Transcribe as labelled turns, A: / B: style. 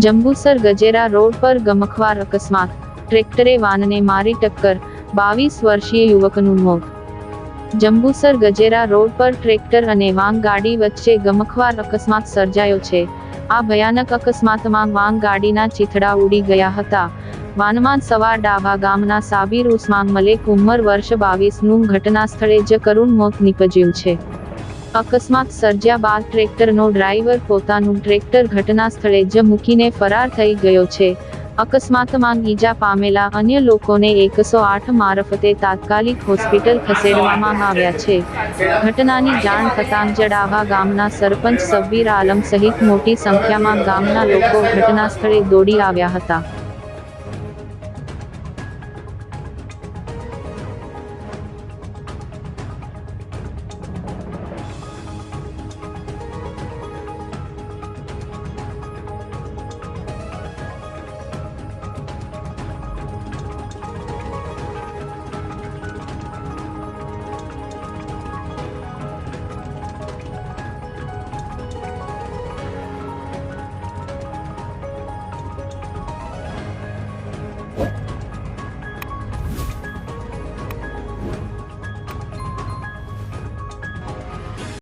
A: Jambusar Gajera road પર ગમખ્વાર અકસ્માત, ટ્રેક્ટરે વાનને મારી ટક્કર, 22 વર્ષીય યુવકનું મોત. જંબુસર ગજેરા રોડ પર ટ્રેક્ટર અને વાંગ ગાડી વચ્ચે ગમખ્વાર અકસ્માત સર્જાયો છે. આ ભયાનક અકસ્માતમાં વાંગ ગાડીના ચીથડા ઉડી ગયા હતા. વાનમાં સવાર ડાભા ગામના સાબિર ઉસ્માન મલેક ઉંમર વર્ષ 22નું ઘટના સ્થળે જ કરુણ મોત નીપજ્યું છે. અકસ્માત સર્જ્યા બાદ ટ્રેક્ટરનો ડ્રાઈવર પોતાનું ટ્રેક્ટર ઘટના સ્થળે જ મૂકીને ફરાર થઈ ગયો છે. અકસ્માતમાં ઈજા પામેલા અન્ય લોકોને 108 મારફતે તાત્કાલિક હોસ્પિટલ ખસેડવામાં આવ્યા છે. ઘટનાની જાણ થતાં જ ડાભા ગામના સરપંચ સબ્બીર આલમ સહિત મોટી સંખ્યામાં ગામના લોકો ઘટના સ્થળે દોડી આવ્યા હતા.